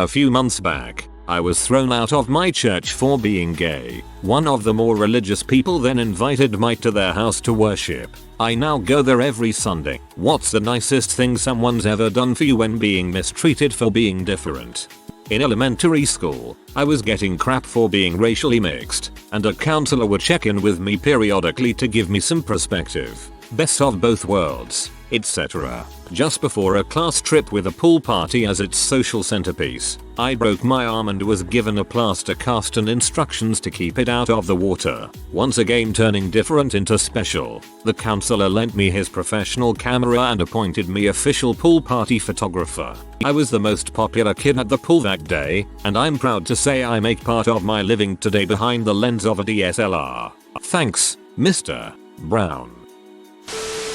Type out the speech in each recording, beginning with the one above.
A few months back, I was thrown out of my church for being gay. One of the more religious people then invited me to their house to worship. I now go there every Sunday. What's the nicest thing someone's ever done for you when being mistreated for being different? In elementary school, I was getting crap for being racially mixed, and a counselor would check in with me periodically to give me some perspective. Best of both worlds, etc. Just before a class trip with a pool party as its social centerpiece, I broke my arm and was given a plaster cast and instructions to keep it out of the water. Once again turning different into special, the counselor lent me his professional camera and appointed me official pool party photographer. I was the most popular kid at the pool that day, and I'm proud to say I make part of my living today behind the lens of a DSLR. Thanks, Mr. Brown.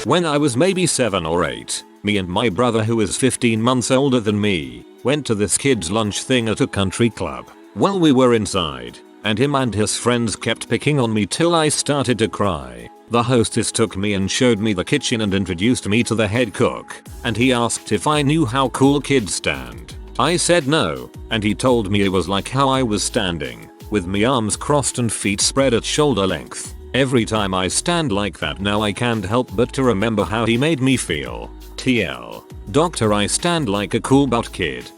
When I was maybe 7 or 8, me and my brother, who is 15 months older than me, went to this kids lunch thing at a country club. Well, we were inside, and him and his friends kept picking on me till I started to cry. The hostess took me and showed me the kitchen and introduced me to the head cook, and he asked if I knew how cool kids stand. I said no, and he told me it was like how I was standing, with me arms crossed and feet spread at shoulder length. Every time I stand like that now, I can't help but to remember how he made me feel. TL. Doctor, I stand like a cool butt kid.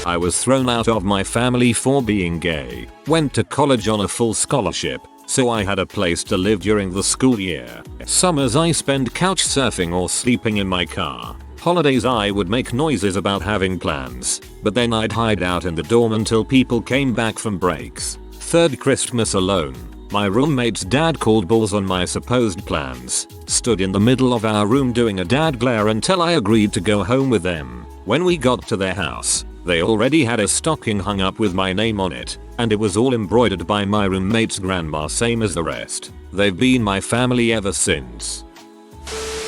I was thrown out of my family for being gay. Went to college on a full scholarship, so I had a place to live during the school year. Summers I spent couch surfing or sleeping in my car. Holidays I would make noises about having plans, but then I'd hide out in the dorm until people came back from breaks. Third Christmas alone. My roommate's dad called balls on my supposed plans, stood in the middle of our room doing a dad glare until I agreed to go home with them. When we got to their house, they already had a stocking hung up with my name on it, and it was all embroidered by my roommate's grandma, same as the rest. They've been my family ever since.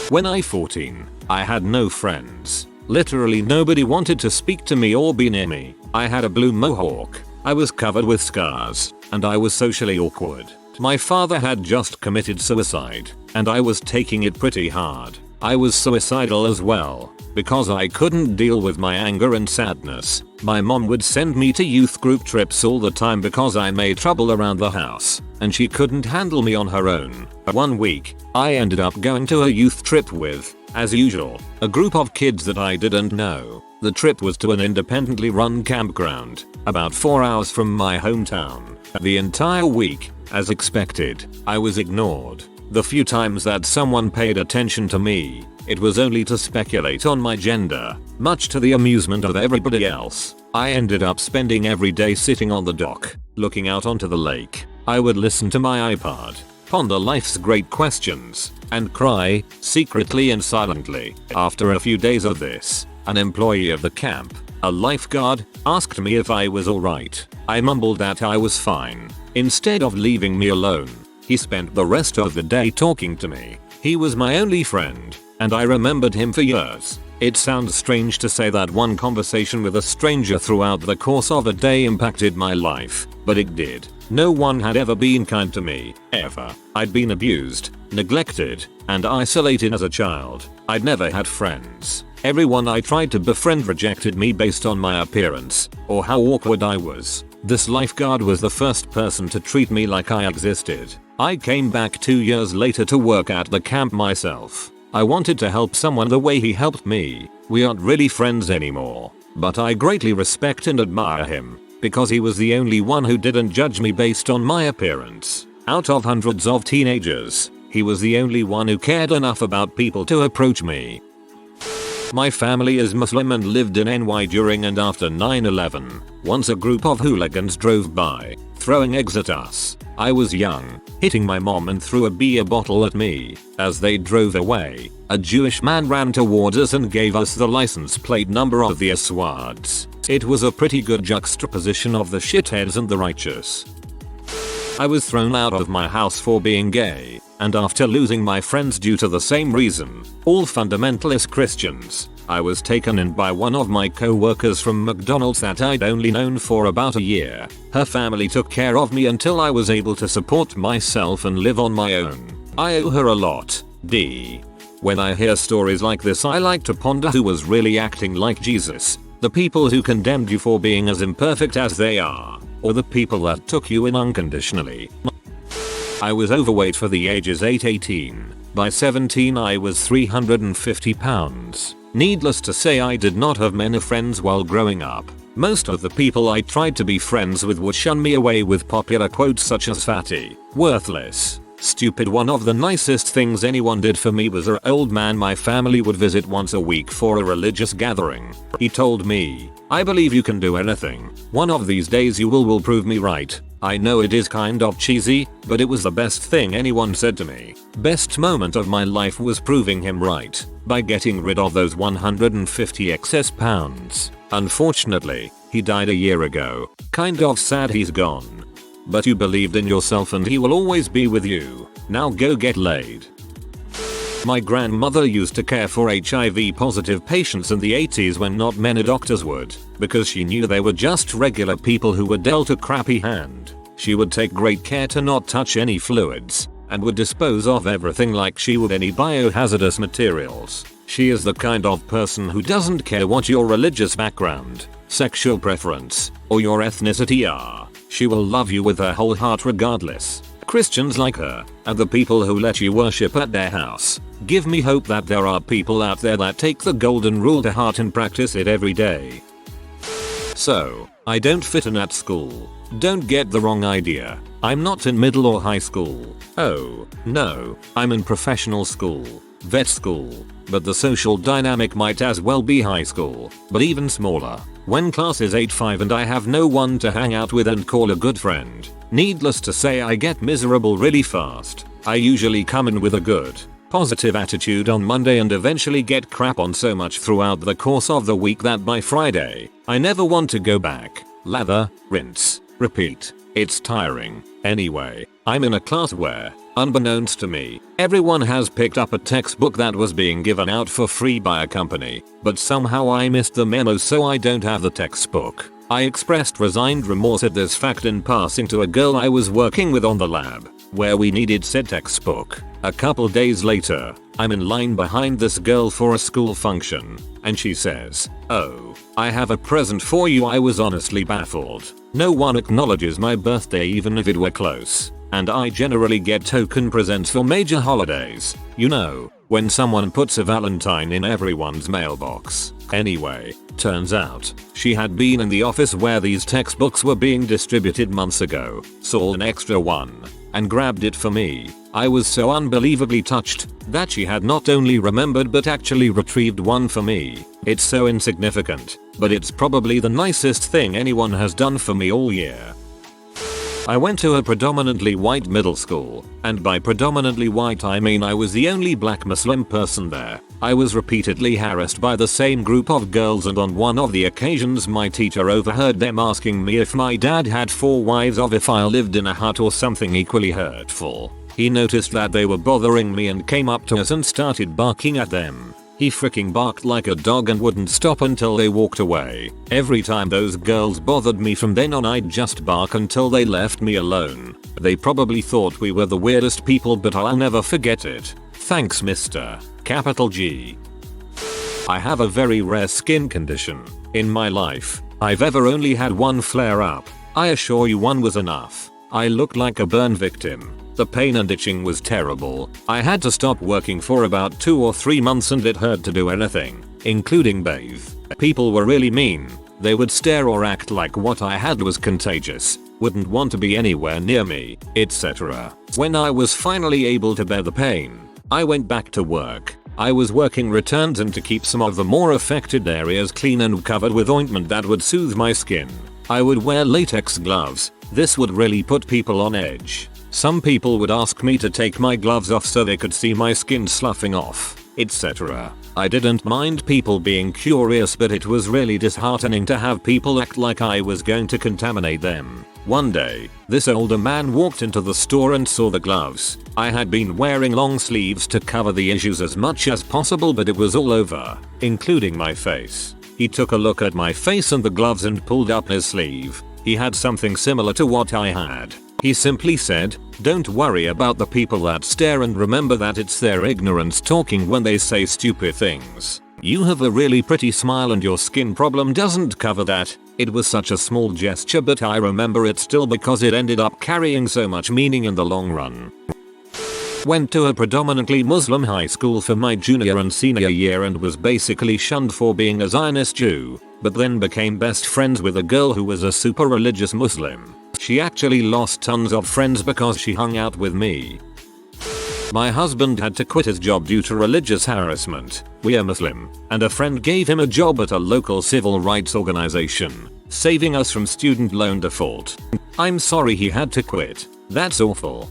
When I 14, I had no friends. Literally nobody wanted to speak to me or be near me. I had a blue mohawk. I was covered with scars, and I was socially awkward. My father had just committed suicide, and I was taking it pretty hard. I was suicidal as well, because I couldn't deal with my anger and sadness. My mom would send me to youth group trips all the time because I made trouble around the house, and she couldn't handle me on her own. One week, I ended up going to a youth trip with, as usual, a group of kids that I didn't know. The trip was to an independently run campground, about 4 hours from my hometown. The entire week, as expected, I was ignored. The few times that someone paid attention to me, it was only to speculate on my gender, much to the amusement of everybody else. I ended up spending every day sitting on the dock, looking out onto the lake. I would listen to my iPod, ponder life's great questions, and cry, secretly and silently. After a few days of this, an employee of the camp, a lifeguard, asked me if I was alright. I mumbled that I was fine. Instead of leaving me alone, he spent the rest of the day talking to me. He was my only friend, and I remembered him for years. It sounds strange to say that one conversation with a stranger throughout the course of a day impacted my life, but it did. No one had ever been kind to me, ever. I'd been abused, neglected, and isolated as a child. I'd never had friends. Everyone I tried to befriend rejected me based on my appearance, or how awkward I was. This lifeguard was the first person to treat me like I existed. I came back 2 years later to work at the camp myself. I wanted to help someone the way he helped me. We aren't really friends anymore, but I greatly respect and admire him, because he was the only one who didn't judge me based on my appearance. Out of hundreds of teenagers, he was the only one who cared enough about people to approach me. My family is Muslim and lived in NY during and after 9/11. Once a group of hooligans drove by, throwing eggs at us. I was young, hitting my mom and threw a beer bottle at me. As they drove away, a Jewish man ran towards us and gave us the license plate number of the Aswads. It was a pretty good juxtaposition of the shitheads and the righteous. I was thrown out of my house for being gay, and after losing my friends due to the same reason, all fundamentalist Christians, I was taken in by one of my co-workers from McDonald's that I'd only known for about a year. Her family took care of me until I was able to support myself and live on my own. I owe her a lot. D. When I hear stories like this, I like to ponder who was really acting like Jesus, The people who condemned you for being as imperfect as they are, or the people that took you in unconditionally. I was overweight for the ages 8-18. By 17 I was 350 pounds. Needless to say I did not have many friends while growing up. Most of the people I tried to be friends with would shun me away with popular quotes such as fatty, worthless, stupid. One of the nicest things anyone did for me was an old man my family would visit once a week for a religious gathering. He told me, "I believe you can do anything. One of these days you will prove me right." I know it is kind of cheesy, but it was the best thing anyone said to me. Best moment of my life was proving him right by getting rid of those 150 excess pounds. Unfortunately, he died a year ago. Kind of sad he's gone. But you believed in yourself and he will always be with you. Now go get laid. My grandmother used to care for HIV positive patients in the 80s when not many doctors would, because she knew they were just regular people who were dealt a crappy hand. She would take great care to not touch any fluids, and would dispose of everything like she would any biohazardous materials. She is the kind of person who doesn't care what your religious background, sexual preference, or your ethnicity are. She will love you with her whole heart regardless. Christians like her, and the people who let you worship at their house, give me hope that there are people out there that take the golden rule to heart and practice it every day. So, I don't fit in at school. Don't get the wrong idea. I'm not in middle or high school. Oh, no, I'm in professional school, vet school. But the social dynamic might as well be high school, but even smaller. When class is 8-5 and I have no one to hang out with and call a good friend. Needless to say I get miserable really fast. I usually come in with a good, positive attitude on Monday and eventually get crap on so much throughout the course of the week that by Friday, I never want to go back. Lather, rinse, repeat. It's tiring. Anyway, I'm in a class where, unbeknownst to me, everyone has picked up a textbook that was being given out for free by a company, but somehow I missed the memo so I don't have the textbook. I expressed resigned remorse at this fact in passing to a girl I was working with on the lab, where we needed said textbook. A couple days later, I'm in line behind this girl for a school function, and she says, "Oh, I have a present for you." I was honestly baffled. No one acknowledges my birthday even if it were close, and I generally get token presents for major holidays. You know, when someone puts a Valentine in everyone's mailbox. Anyway, turns out, she had been in the office where these textbooks were being distributed months ago, saw an extra one, and grabbed it for me. I was so unbelievably touched that she had not only remembered but actually retrieved one for me. It's so insignificant, but it's probably the nicest thing anyone has done for me all year. I went to a predominantly white middle school, and by predominantly white I mean I was the only black Muslim person there. I was repeatedly harassed by the same group of girls, and on one of the occasions my teacher overheard them asking me if my dad had 4 wives or if I lived in a hut or something equally hurtful. He noticed that they were bothering me and came up to us and started barking at them. He freaking barked like a dog and wouldn't stop until they walked away. Every time those girls bothered me from then on I'd just bark until they left me alone. They probably thought we were the weirdest people, but I'll never forget it. Thanks Mr. Capital G. I have a very rare skin condition. In my life, I've ever only had one flare up. I assure you one was enough. I looked like a burn victim. The pain and itching was terrible. I had to stop working for about 2 or 3 months and it hurt to do anything, including bathe. People were really mean. They would stare or act like what I had was contagious, wouldn't want to be anywhere near me, etc. When I was finally able to bear the pain, I went back to work. I was working returns and to keep some of the more affected areas clean and covered with ointment that would soothe my skin, I would wear latex gloves. This would really put people on edge. Some people would ask me to take my gloves off so they could see my skin sloughing off, etc. I didn't mind people being curious, but it was really disheartening to have people act like I was going to contaminate them. One day, this older man walked into the store and saw the gloves. I had been wearing long sleeves to cover the issues as much as possible, but it was all over, including my face. He took a look at my face and the gloves and pulled up his sleeve. He had something similar to what I had. He simply said, "Don't worry about the people that stare and remember that it's their ignorance talking when they say stupid things." You have a really pretty smile and your skin problem doesn't cover that. It was such a small gesture, but I remember it still because it ended up carrying so much meaning in the long run. Went to a predominantly Muslim high school for my junior and senior year and was basically shunned for being a Zionist Jew, but then became best friends with a girl who was a super religious Muslim. She actually lost tons of friends because she hung out with me. My husband had to quit his job due to religious harassment. We are Muslim, and a friend gave him a job at a local civil rights organization, saving us from student loan default. I'm sorry he had to quit. That's awful.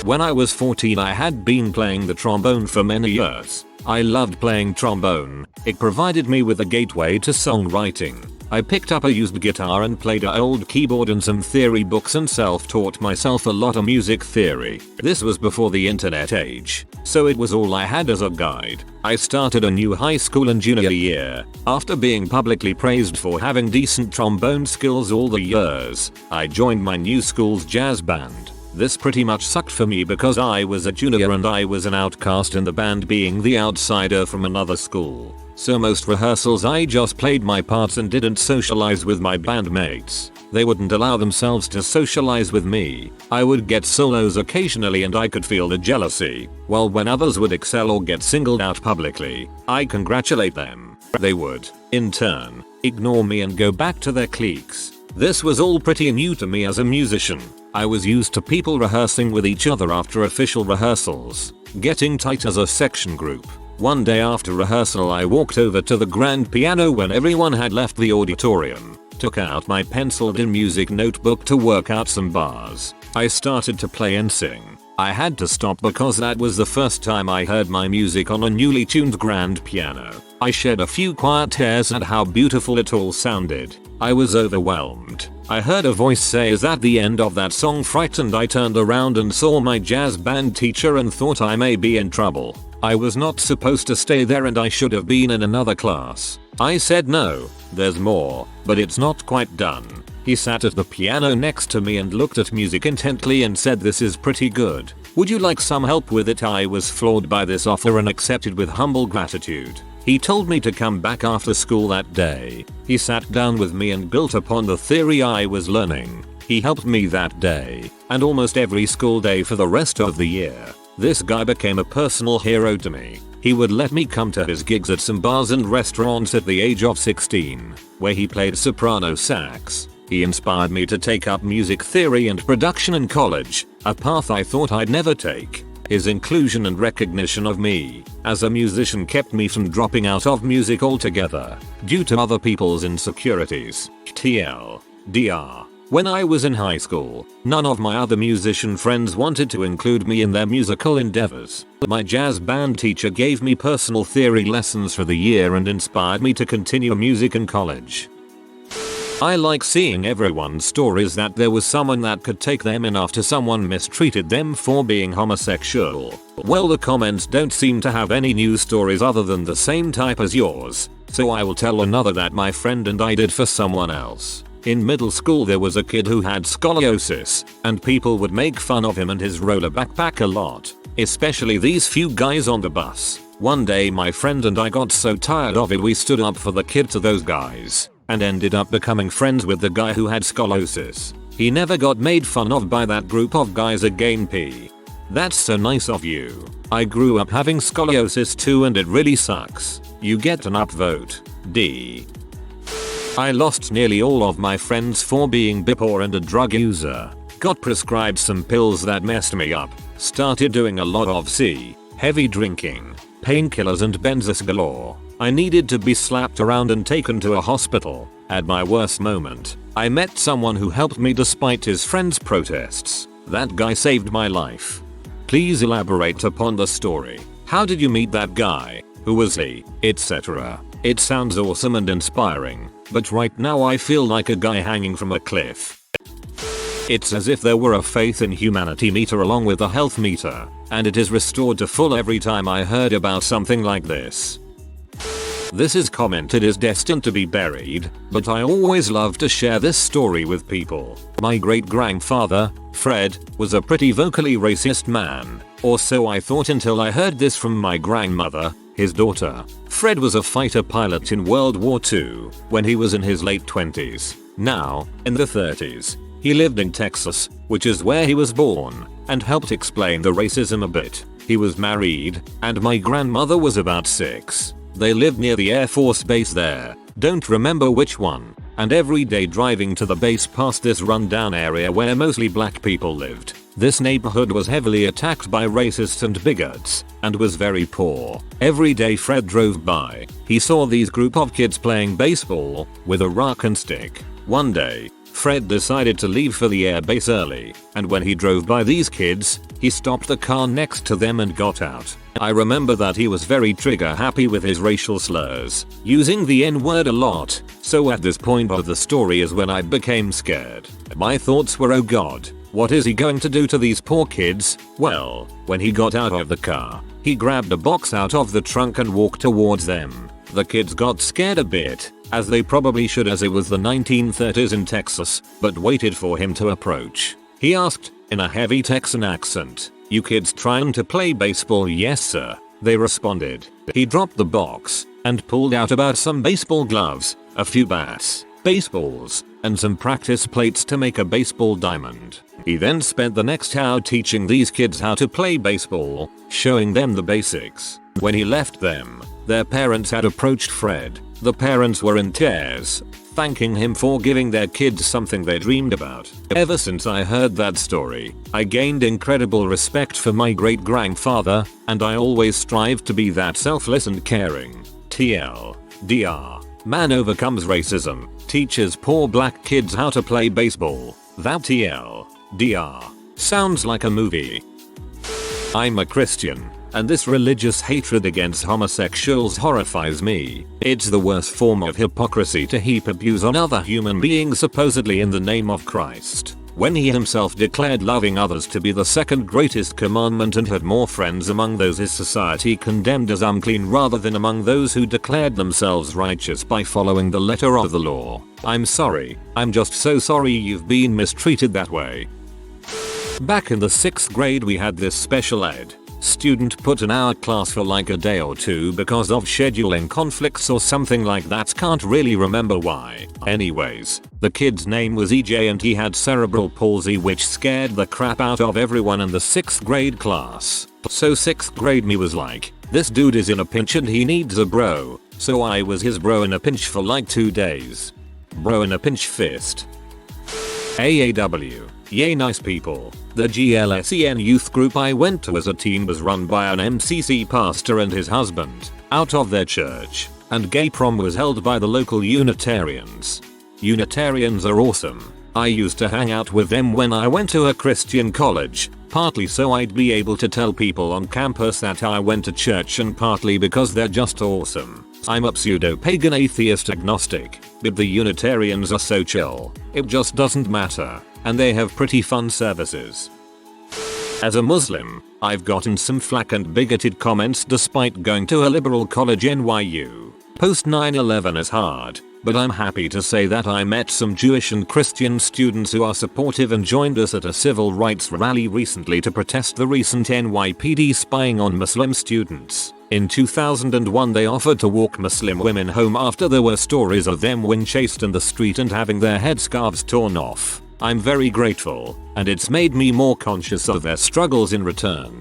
When I was 14, I had been playing the trombone for many years. I loved playing trombone. It provided me with a gateway to songwriting. I picked up a used guitar and played an old keyboard and some theory books and self-taught myself a lot of music theory. This was before the internet age, so it was all I had as a guide. I started a new high school in junior year. After being publicly praised for having decent trombone skills all the years, I joined my new school's jazz band. This pretty much sucked for me because I was a junior and I was an outcast in the band, being the outsider from another school. So most rehearsals I just played my parts and didn't socialize with my bandmates. They wouldn't allow themselves to socialize with me. I would get solos occasionally and I could feel the jealousy, while when others would excel or get singled out publicly, I congratulate them. They would, in turn, ignore me and go back to their cliques. This was all pretty new to me as a musician. I was used to people rehearsing with each other after official rehearsals, getting tight as a section group. One day after rehearsal, I walked over to the grand piano when everyone had left the auditorium, took out my penciled-in music notebook to work out some bars. I started to play and sing. I had to stop because that was the first time I heard my music on a newly tuned grand piano. I shed a few quiet airs at how beautiful it all sounded. I was overwhelmed. I heard a voice say, "Is that the end of that song?" Frightened, I turned around and saw my jazz band teacher and thought I may be in trouble. I was not supposed to stay there and I should have been in another class. I said, "No, there's more, but it's not quite done." He sat at the piano next to me and looked at music intently and said, "This is pretty good. Would you like some help with it?" I was floored by this offer and accepted with humble gratitude. He told me to come back after school that day. He sat down with me and built upon the theory I was learning. He helped me that day, and almost every school day for the rest of the year. This guy became a personal hero to me. He would let me come to his gigs at some bars and restaurants at the age of 16, where he played soprano sax. He inspired me to take up music theory and production in college, a path I thought I'd never take. His inclusion and recognition of me as a musician kept me from dropping out of music altogether due to other people's insecurities. TLDR. When I was in high school, none of my other musician friends wanted to include me in their musical endeavors. My jazz band teacher gave me personal theory lessons for the year and inspired me to continue music in college. I like seeing everyone's stories that there was someone that could take them in after someone mistreated them for being homosexual. Well, the comments don't seem to have any news stories other than the same type as yours, so I will tell another that my friend and I did for someone else. In middle school there was a kid who had scoliosis, and people would make fun of him and his roller backpack a lot, especially these few guys on the bus. One day my friend and I got so tired of it we stood up for the kid to those guys, and ended up becoming friends with the guy who had scoliosis. He never got made fun of by that group of guys again. P. That's so nice of you. I grew up having scoliosis too and it really sucks. You get an upvote. D. I lost nearly all of my friends for being bipolar and a drug user. Got prescribed some pills that messed me up. Started doing a lot of heavy drinking, painkillers and benzos galore. I needed to be slapped around and taken to a hospital. At my worst moment, I met someone who helped me despite his friends' protests. That guy saved my life. Please elaborate upon the story. How did you meet that guy? Who was he? Etc. It sounds awesome and inspiring, but right now I feel like a guy hanging from a cliff. It's as if there were a faith in humanity meter along with a health meter, and it is restored to full every time I heard about something like this. This is commented is destined to be buried, but I always love to share this story with people. My great-grandfather, Fred, was a pretty vocally racist man, or so I thought until I heard this from my grandmother. His daughter, Fred, was a fighter pilot in World War II when he was in his late 20s. Now, in the 30s, he lived in Texas, which is where he was born, and helped explain the racism a bit. He was married, and my grandmother was about 6. They lived near the Air Force base there, don't remember which one, and every day driving to the base past this rundown area where mostly black people lived. This neighborhood was heavily attacked by racists and bigots, and was very poor. Every day Fred drove by, he saw these group of kids playing baseball with a rock and stick. One day, Fred decided to leave for the air base early, and when he drove by these kids, he stopped the car next to them and got out. I remember that he was very trigger happy with his racial slurs, using the N-word a lot, so at this point of the story is when I became scared. My thoughts were, oh god, what is he going to do to these poor kids? Well, when he got out of the car, he grabbed a box out of the trunk and walked towards them. The kids got scared a bit, as they probably should as it was the 1930s in Texas, but waited for him to approach. He asked, in a heavy Texan accent, "You kids trying to play baseball?" "Yes sir," they responded. He dropped the box and pulled out about some baseball gloves, a few bats, baseballs, and some practice plates to make a baseball diamond. He then spent the next hour teaching these kids how to play baseball, showing them the basics. When he left them, their parents had approached Fred. The parents were in tears, thanking him for giving their kids something they dreamed about. Ever since I heard that story, I gained incredible respect for my great-grandfather, and I always strive to be that selfless and caring. TLDR. Man overcomes racism, teaches poor black kids how to play baseball. That TLDR. Sounds like a movie. I'm a Christian, and this religious hatred against homosexuals horrifies me. It's the worst form of hypocrisy to heap abuse on other human beings supposedly in the name of Christ, when he himself declared loving others to be the second greatest commandment and had more friends among those his society condemned as unclean rather than among those who declared themselves righteous by following the letter of the law. I'm sorry, I'm just so sorry you've been mistreated that way. Back in the 6th grade we had this special ed student put in our class for like a day or two because of scheduling conflicts or something like that, can't really remember why. Anyways, the kid's name was EJ and he had cerebral palsy which scared the crap out of everyone in the 6th grade class. So 6th grade me was like, this dude is in a pinch and he needs a bro, so I was his bro in a pinch for like 2 days. Bro in a pinch fist. AAW. Yay nice people. The GLSEN youth group I went to as a teen was run by an MCC pastor and his husband, out of their church, and gay prom was held by the local Unitarians. Unitarians are awesome. I used to hang out with them when I went to a Christian college, partly so I'd be able to tell people on campus that I went to church and partly because they're just awesome. I'm a pseudo-pagan atheist agnostic, but the Unitarians are so chill, it just doesn't matter, and they have pretty fun services. As a Muslim, I've gotten some flack and bigoted comments despite going to a liberal college. NYU. Post 9/11 is hard, but I'm happy to say that I met some Jewish and Christian students who are supportive and joined us at a civil rights rally recently to protest the recent NYPD spying on Muslim students. In 2001 they offered to walk Muslim women home after there were stories of them when chased in the street and having their headscarves torn off. I'm very grateful, and it's made me more conscious of their struggles in return.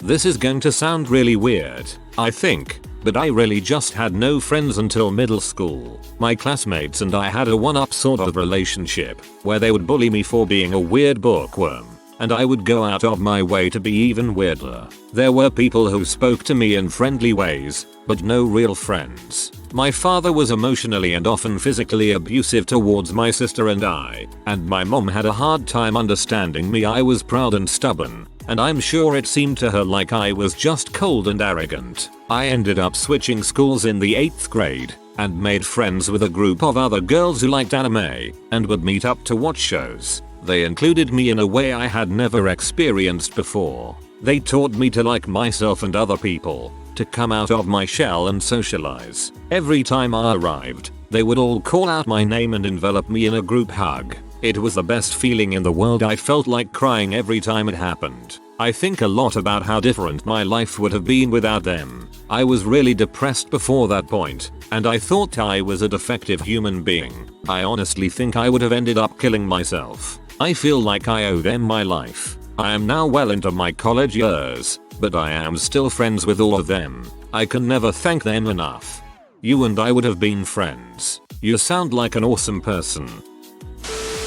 This is going to sound really weird, I think, but I really just had no friends until middle school. My classmates and I had a one-up sort of relationship, where they would bully me for being a weird bookworm, and I would go out of my way to be even weirder. There were people who spoke to me in friendly ways, but no real friends. My father was emotionally and often physically abusive towards my sister and I, and my mom had a hard time understanding me. I was proud and stubborn, and I'm sure it seemed to her like I was just cold and arrogant. I ended up switching schools in the 8th grade, and made friends with a group of other girls who liked anime, and would meet up to watch shows. They included me in a way I had never experienced before. They taught me to like myself and other people, to come out of my shell and socialize. Every time I arrived, they would all call out my name and envelop me in a group hug. It was the best feeling in the world. I felt like crying every time it happened. I think a lot about how different my life would have been without them. I was really depressed before that point, and I thought I was a defective human being. I honestly think I would have ended up killing myself. I feel like I owe them my life. I am now well into my college years, but I am still friends with all of them. I can never thank them enough. You and I would have been friends. You sound like an awesome person.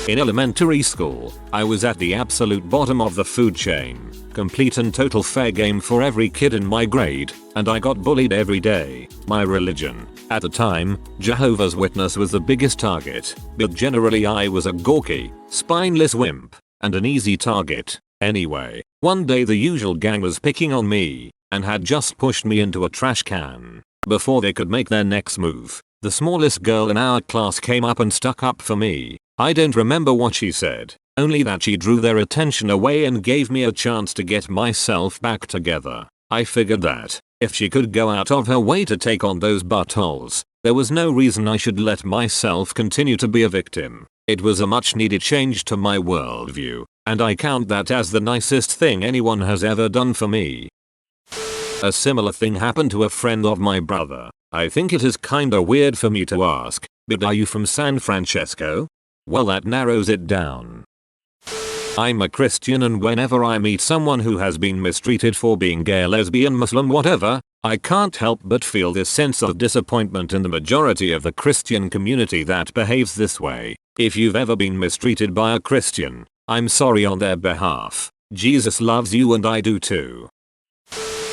In elementary school, I was at the absolute bottom of the food chain. Complete and total fair game for every kid in my grade, and I got bullied every day. My religion. At the time, Jehovah's Witness was the biggest target, but generally I was a gawky, spineless wimp, and an easy target. Anyway, one day the usual gang was picking on me, and had just pushed me into a trash can. Before they could make their next move, the smallest girl in our class came up and stuck up for me. I don't remember what she said, only that she drew their attention away and gave me a chance to get myself back together. I figured that, if she could go out of her way to take on those buttholes, there was no reason I should let myself continue to be a victim. It was a much needed change to my worldview, and I count that as the nicest thing anyone has ever done for me. A similar thing happened to a friend of my brother. I think it is kinda weird for me to ask, but are you from San Francisco? Well, that narrows it down. I'm a Christian, and whenever I meet someone who has been mistreated for being gay, lesbian, Muslim, whatever, I can't help but feel this sense of disappointment in the majority of the Christian community that behaves this way. If you've ever been mistreated by a Christian, I'm sorry on their behalf. Jesus loves you and I do too.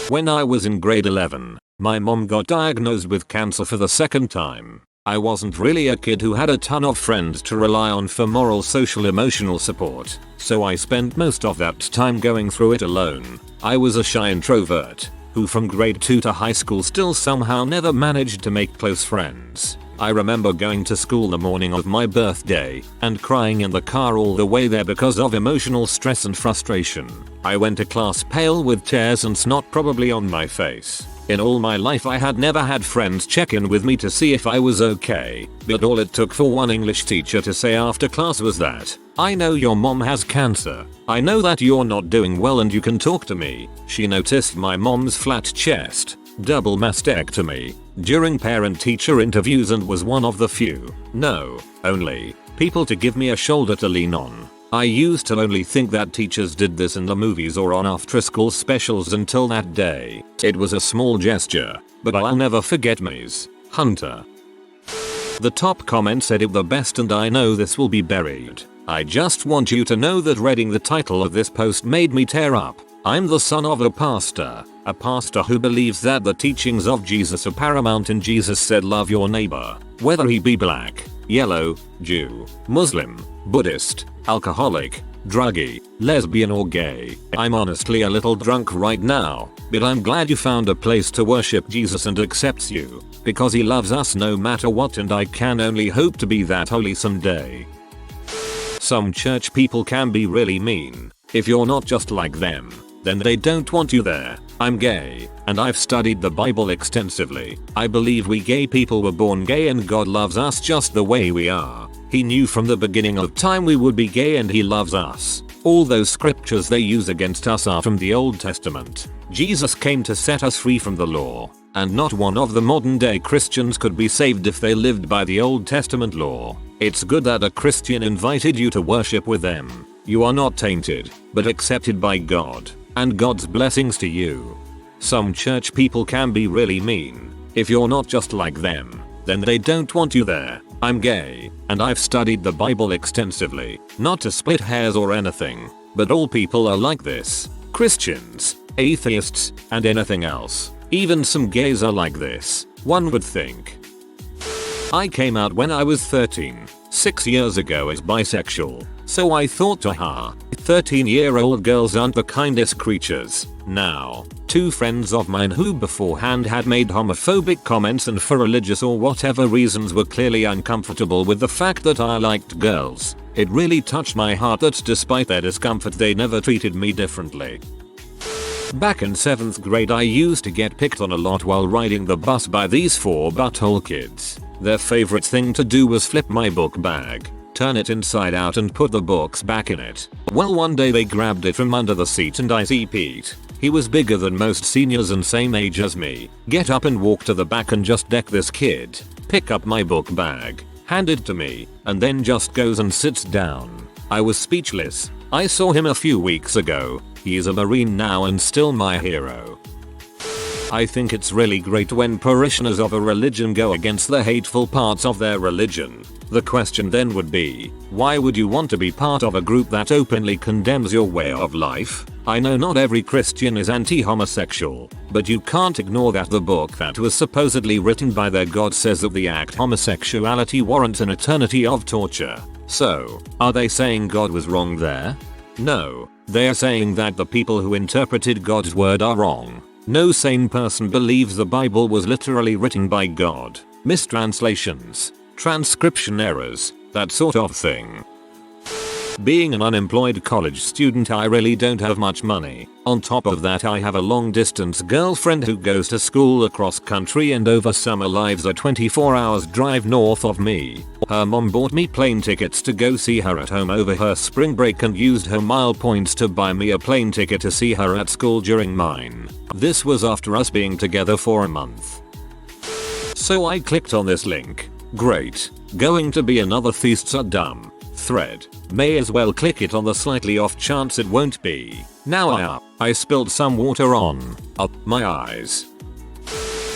When I was in grade 11, my mom got diagnosed with cancer for the second time. I wasn't really a kid who had a ton of friends to rely on for moral, social, emotional support, so I spent most of that time going through it alone. I was a shy introvert, who from grade 2 to high school still somehow never managed to make close friends. I remember going to school the morning of my birthday and crying in the car all the way there because of emotional stress and frustration. I went to class pale with tears and snot probably on my face. In all my life I had never had friends check in with me to see if I was okay, but all it took for one English teacher to say after class was that, "I know your mom has cancer. I know that you're not doing well and you can talk to me." She noticed my mom's flat chest, double mastectomy, during parent-teacher interviews and was one of the few, no, only, people to give me a shoulder to lean on. I used to only think that teachers did this in the movies or on after-school specials until that day. It was a small gesture, but I'll never forget Ms. Hunter. The top comment said it the best, and I know this will be buried. I just want you to know that reading the title of this post made me tear up. I'm the son of a pastor who believes that the teachings of Jesus are paramount, and Jesus said love your neighbor, whether he be black, yellow, Jew, Muslim, Buddhist, alcoholic, druggie, lesbian or gay. I'm honestly a little drunk right now, but I'm glad you found a place to worship Jesus and accepts you, because he loves us no matter what, and I can only hope to be that holy someday. Some church people can be really mean. If you're not just like them, then they don't want you there. I'm gay, and I've studied the Bible extensively. I believe we gay people were born gay and God loves us just the way we are. He knew from the beginning of time we would be gay and he loves us. All those scriptures they use against us are from the Old Testament. Jesus came to set us free from the law, and not one of the modern day Christians could be saved if they lived by the Old Testament law. It's good that a Christian invited you to worship with them. You are not tainted, but accepted by God, and God's blessings to you. Some church people can be really mean. If you're not just like them, then they don't want you there. I'm gay, and I've studied the Bible extensively, not to split hairs or anything, but all people are like this. Christians, atheists, and anything else. Even some gays are like this, one would think. I came out when I was 13, 6 years ago, as bisexual, so I thought, aha, 13-year-old girls aren't the kindest creatures. Now, two friends of mine who beforehand had made homophobic comments and for religious or whatever reasons were clearly uncomfortable with the fact that I liked girls. It really touched my heart that despite their discomfort they never treated me differently. Back in 7th grade I used to get picked on a lot while riding the bus by these 4 butthole kids. Their favorite thing to do was flip my book bag, turn it inside out and put the books back in it. Well, one day they grabbed it from under the seat and I see Pete. He was bigger than most seniors and same age as me. Get up and walk to the back and just deck this kid. Pick up my book bag, hand it to me, and then just goes and sits down. I was speechless. I saw him a few weeks ago. He's a Marine now and still my hero. I think it's really great when parishioners of a religion go against the hateful parts of their religion. The question then would be, why would you want to be part of a group that openly condemns your way of life? I know not every Christian is anti-homosexual, but you can't ignore that the book that was supposedly written by their God says that the act homosexuality warrants an eternity of torture. So, are they saying God was wrong there? No, they're saying that the people who interpreted God's word are wrong. No sane person believes the Bible was literally written by God. Mistranslations, transcription errors, that sort of thing. Being an unemployed college student, I really don't have much money. On top of that, I have a long distance girlfriend who goes to school across country and over summer lives a 24 hours drive north of me. Her mom bought me plane tickets to go see her at home over her spring break and used her mile points to buy me a plane ticket to see her at school during mine. This was after us being together for a month. So I clicked on this link. Great. Going to be another feasts are dumb thread. May as well click it on the slightly off chance it won't be. Now I spilled some water on my eyes.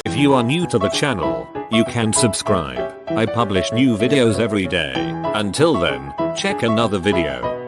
If you are new to the channel, you can subscribe. I publish new videos every day. Until then, check another video.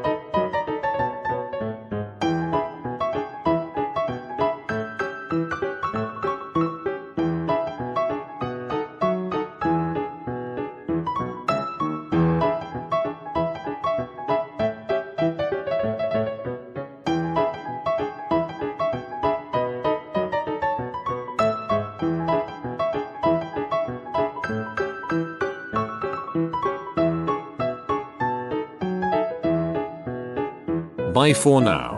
Bye for now.